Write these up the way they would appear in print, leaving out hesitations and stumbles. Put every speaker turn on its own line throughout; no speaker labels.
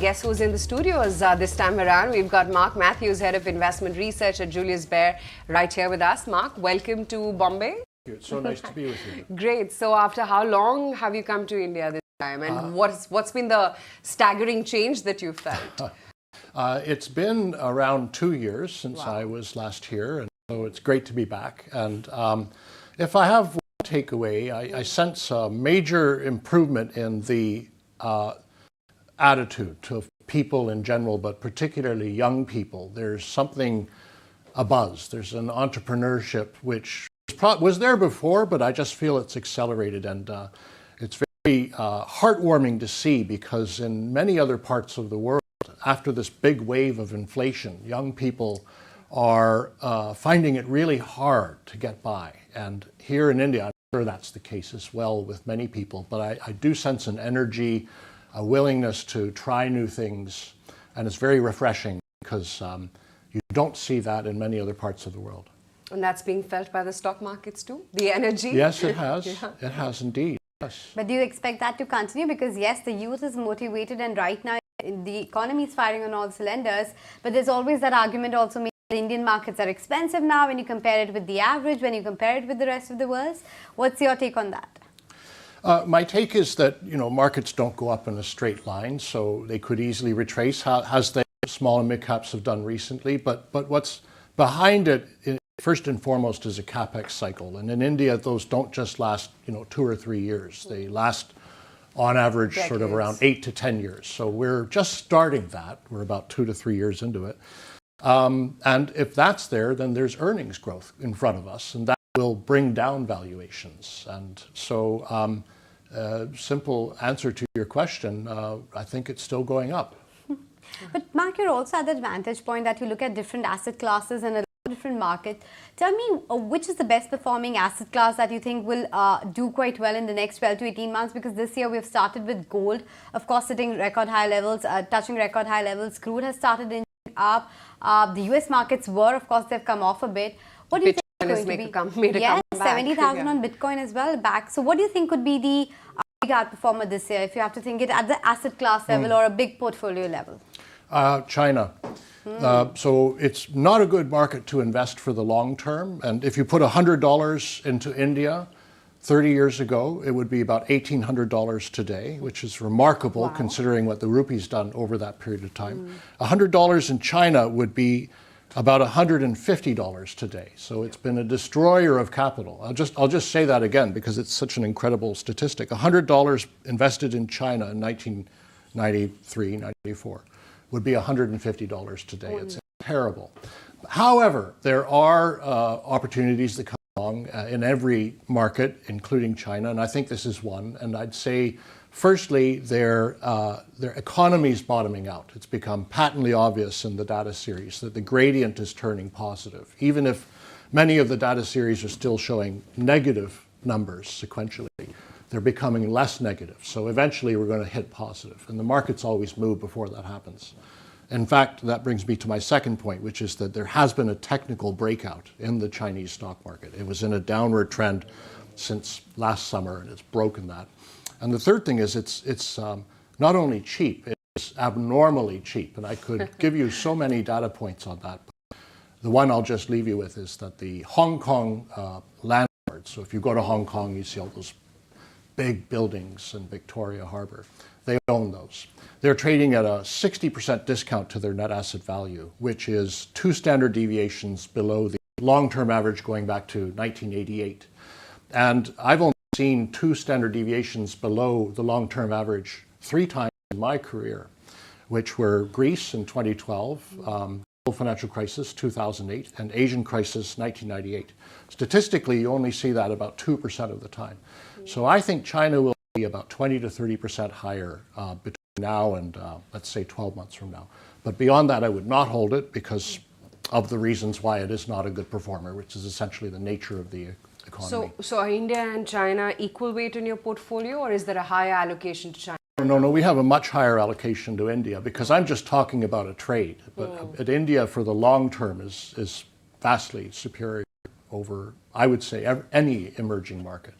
Guess who's in the studios this time around? We've got Mark Matthews, Head of Investment Research at Julius Baer, right here with us. Mark, welcome to Bombay.
It's so nice to be with you.
Great. So after how long have you come to India this time? And what's been the staggering change that you've felt?
It's been around 2 years since I was last here, and so it's great to be back. And if I have one takeaway, I sense a major improvement in the attitude to people in general, but particularly young people. There's something, a buzz. There's an entrepreneurship which was there before, but I just feel it's accelerated, and it's very heartwarming to see, because in many other parts of the world, after this big wave of inflation, young people are finding it really hard to get by. And here in India, I'm sure that's the case as well with many people, but I do sense an energy, a willingness to try new things, and it's very refreshing, because you don't see that in many other parts of the world.
And that's being felt by the stock markets too? The energy?
Yes, it has.
Yeah.
It has indeed. Yes.
But do you expect that to continue? Because yes, the youth is motivated, and right now the economy is firing on all cylinders, but there's always that argument also made the Indian markets are expensive now when you compare it with the average, when you compare it with the rest of the world. What's your take on that?
My take is that, markets don't go up in a straight line, so they could easily retrace, as the small and mid caps have done recently. But what's behind it, first and foremost, is a capex cycle. And in India, those don't just last, 2 or 3 years. They last, on average,
decades.
Sort of around 8 to 10 years. So we're just starting that. We're about 2 to 3 years into it. And if that's there, then there's earnings growth in front of us, and that will bring down valuations. And so, simple answer to your question, I think it's still going up.
But Mark, you're also at the vantage point that you look at different asset classes and a different market. Tell me, which is the best performing asset class that you think will do quite well in the next 12 to 18 months? Because this year we've started with gold, of course, sitting record high levels, touching record high levels. Crude has started inching up. The US markets were, of course, they've come off a bit. What do you think is going to be?
Yes,
70,000 on Bitcoin as well, back. So what do you think could be the big outperformer this year, if you have to think it at the asset class level or a big portfolio level?
China. So it's not a good market to invest for the long term. And if you put $100 into India 30 years ago, it would be about $1,800 today, which is remarkable considering what the rupee's done over that period of time. $100 in China would be about $150 today. So it's been a destroyer of capital. I'll just say that again, because it's such an incredible statistic. $100 invested in China in 1993, 94 would be $150 today. It's terrible. However, there are opportunities that come along in every market, including China, and I think this is one. And I'd say, firstly, their economy is bottoming out. It's become patently obvious in the data series that the gradient is turning positive, even if many of the data series are still showing negative numbers sequentially. They're becoming less negative. So eventually we're going to hit positive. And the markets always move before that happens. In fact, that brings me to my second point, which is that there has been a technical breakout in the Chinese stock market. It was in a downward trend since last summer, and it's broken that. And the third thing is it's not only cheap, it's abnormally cheap. And I could give you so many data points on that. But the one I'll just leave you with is that the Hong Kong landlords, so if you go to Hong Kong, you see all those big buildings in Victoria Harbour. They own those. They're trading at a 60% discount to their net asset value, which is 2 standard deviations below the long-term average going back to 1988. And I've only seen 2 standard deviations below the long-term average 3 times in my career, which were Greece in 2012, financial crisis 2008, and Asian crisis 1998. Statistically, you only see that about 2% of the time. So I think China will be about 20 to 30% higher between now and let's say 12 months from now. But beyond that, I would not hold it because of the reasons why it is not a good performer, which is essentially the nature of the economy.
So are India and China equal weight in your portfolio, or is there a higher allocation to China?
No, we have a much higher allocation to India, because I'm just talking about a trade. But at India, for the long term, is vastly superior over, I would say, any emerging market.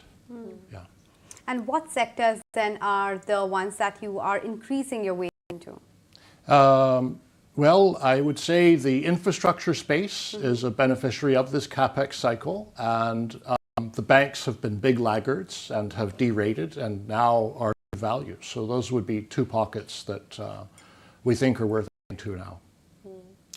Yeah.
And what sectors then are the ones that you are increasing your weight into?
Well, I would say the infrastructure space is a beneficiary of this capex cycle, and the banks have been big laggards and have derated and now are value. So those would be two pockets that we think are worth looking to now.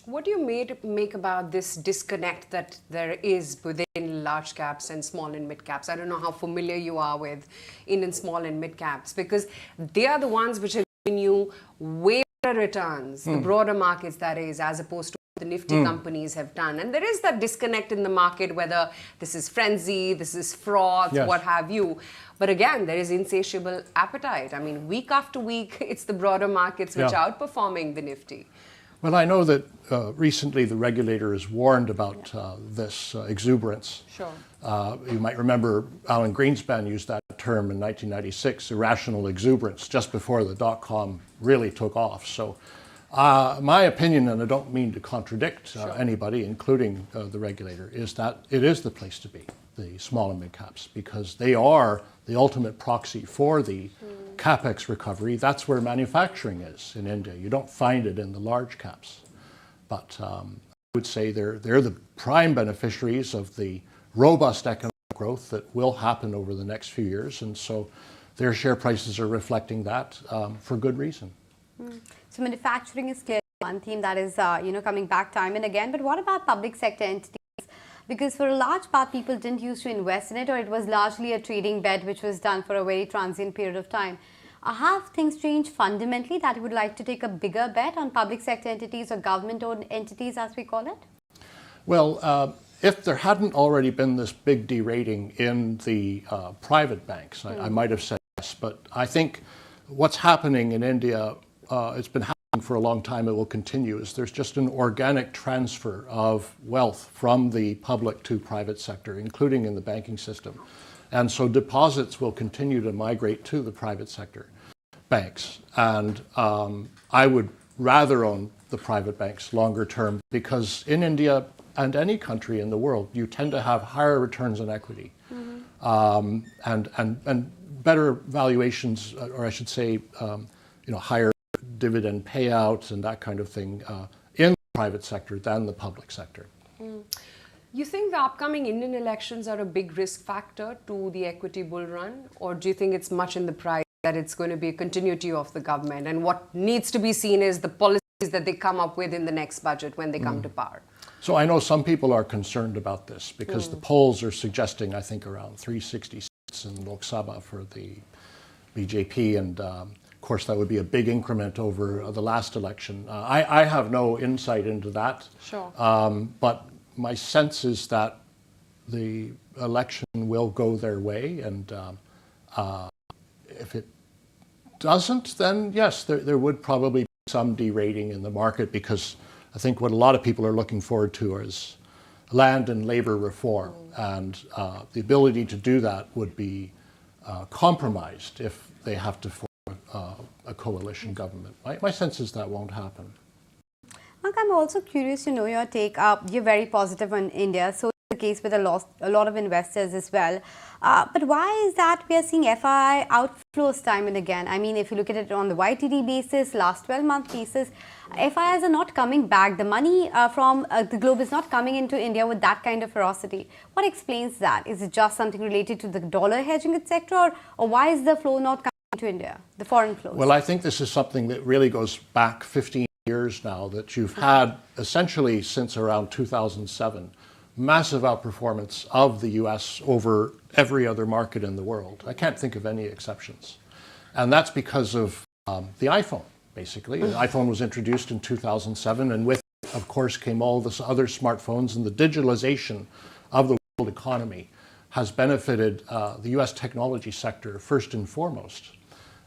What do you make about this disconnect that there is within large caps and small and mid caps? I don't know how familiar you are with Indian small and mid caps, because they are the ones which are giving you way better returns, the broader markets that is, as opposed to what the nifty companies have done. And there is that disconnect in the market, whether this is frenzy, this is froth,
Yes.
what have you. But again, there is insatiable appetite. I mean, week after week, it's the broader markets which
Yeah.
are outperforming the nifty.
Well, I know that recently the regulator has warned about this exuberance.
Sure.
You might remember Alan Greenspan used that term in 1996, irrational exuberance, just before the dot-com really took off. So my opinion, and I don't mean to contradict anybody, including the regulator, is that it is the place to be, the small and mid caps, because they are the ultimate proxy for the capex recovery. That's where manufacturing is in India. You don't find it in the large caps. But I would say they're the prime beneficiaries of the robust economic growth that will happen over the next few years. And so their share prices are reflecting that for good reason.
So manufacturing is clearly one theme that is coming back time and again. But what about public sector entities? Because for a large part, people didn't used to invest in it, or it was largely a trading bet which was done for a very transient period of time. Have things changed fundamentally that you would like to take a bigger bet on public sector entities or government-owned entities, as we call it?
Well, if there hadn't already been this big derating in the private banks, I might have said yes. But I think what's happening in India, it's been happening for a long time, it will continue, is there's just an organic transfer of wealth from the public to private sector, including in the banking system. And so deposits will continue to migrate to the private sector banks. And I would rather own the private banks longer term, because in India and any country in the world, you tend to have higher returns on equity and better valuations, or I should say, higher dividend payouts and that kind of thing in the private sector than the public sector.
You think the upcoming Indian elections are a big risk factor to the equity bull run, or do you think it's much in the price that it's going to be a continuity of the government, and what needs to be seen is the policies that they come up with in the next budget when they come to power?
So I know some people are concerned about this because the polls are suggesting, I think, around 360 seats in Lok Sabha for the BJP, and of course that would be a big increment over the last election. I have no insight into that.
Sure.
But my sense is that the election will go their way, and if it doesn't, then yes, there would probably be some derating in the market, because I think what a lot of people are looking forward to is land and labor reform, and the ability to do that would be compromised if they have to form a coalition government. My sense is that won't happen.
Mark, I'm also curious to know your take. You're very positive on India, so it's the case with a lot of investors as well. But why is that we are seeing FII outflows time and again? I mean, if you look at it on the YTD basis, last 12-month basis, FIIs are not coming back. The money from the globe is not coming into India with that kind of ferocity. What explains that? Is it just something related to the dollar hedging, etc., or why is the flow not coming into India, the foreign flows?
Well, I think this is something that really goes back 15 years now, that you've had essentially since around 2007 massive outperformance of the US over every other market in the world. I can't think of any exceptions. And that's because of the iPhone, basically. The iPhone was introduced in 2007, and with it, of course, came all the other smartphones, and the digitalization of the world economy has benefited the US technology sector first and foremost.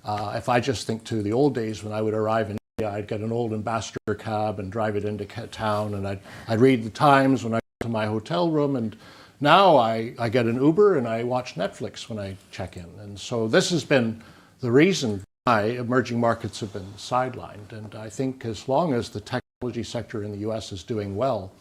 If I just think to the old days when I would arrive in India, I'd get an old ambassador cab and drive it into town, and I'd read the Times when I got to my hotel room, and now I get an Uber and I watch Netflix when I check in. And so this has been the reason why emerging markets have been sidelined. And I think as long as the technology sector in the US is doing well,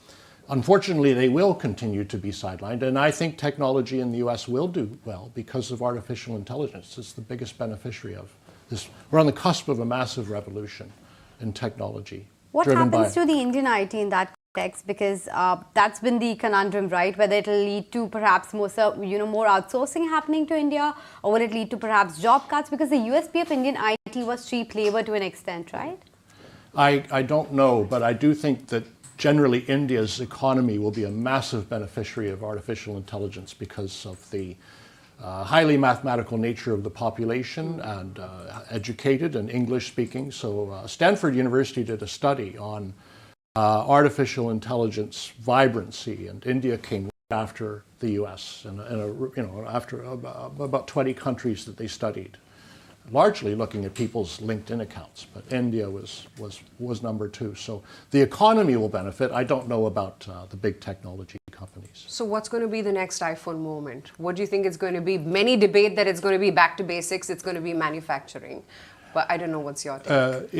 unfortunately, they will continue to be sidelined. And I think technology in the US will do well because of artificial intelligence. It's the biggest beneficiary of this. We're on the cusp of a massive revolution. in technology.
What
driven
happens
by,
to the Indian IT in that context? Because that's been the conundrum, right? Whether it will lead to perhaps more outsourcing happening to India, or will it lead to perhaps job cuts? Because the USP of Indian IT was cheap labor to an extent, right?
I don't know, but I do think that generally India's economy will be a massive beneficiary of artificial intelligence because of the highly mathematical nature of the population and educated and English speaking. So Stanford University did a study on artificial intelligence vibrancy, and India came right after the US and after about 20 countries that they studied, largely looking at people's LinkedIn accounts, but India was number 2. So the economy will benefit. I don't know about the big technology companies.
So what's going to be the next iPhone moment? What do you think it's going to be? Many debate that it's going to be back to basics, it's going to be manufacturing. But I don't know, what's your take?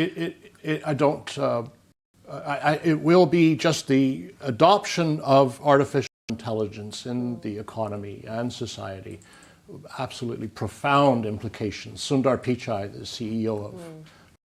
It will be just the adoption of artificial intelligence in the economy and society. Absolutely profound implications. Sundar Pichai, the CEO of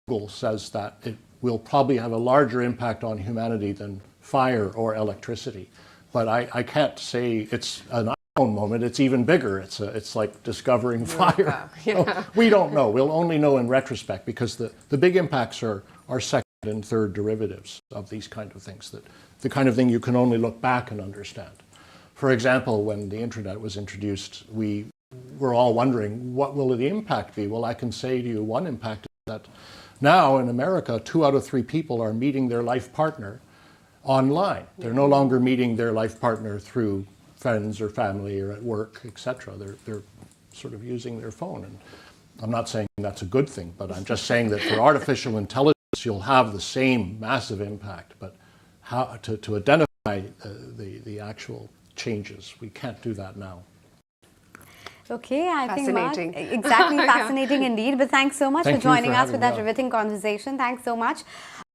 Google, says that it will probably have a larger impact on humanity than fire or electricity. But I can't say it's an iPhone moment. It's even bigger. It's like discovering fire.
Yeah.
So we don't know. We'll only know in retrospect, because the big impacts are second and third derivatives of these kind of things, that the kind of thing you can only look back and understand. For example, when the internet was introduced, we were all wondering, what will the impact be? Well, I can say to you, one impact is that now in America, 2 out of 3 people are meeting their life partner online. They're no longer meeting their life partner through friends or family or at work, etc. They're sort of using their phone. And I'm not saying that's a good thing, but I'm just saying that for artificial intelligence, you'll have the same massive impact. But how to identify the actual changes, we can't do that now.
Okay, I think
Fascinating.
Exactly, fascinating indeed. But thanks so much for
Thank you
joining
for
us with
having
that
me on.
riveting conversation. Thanks so much.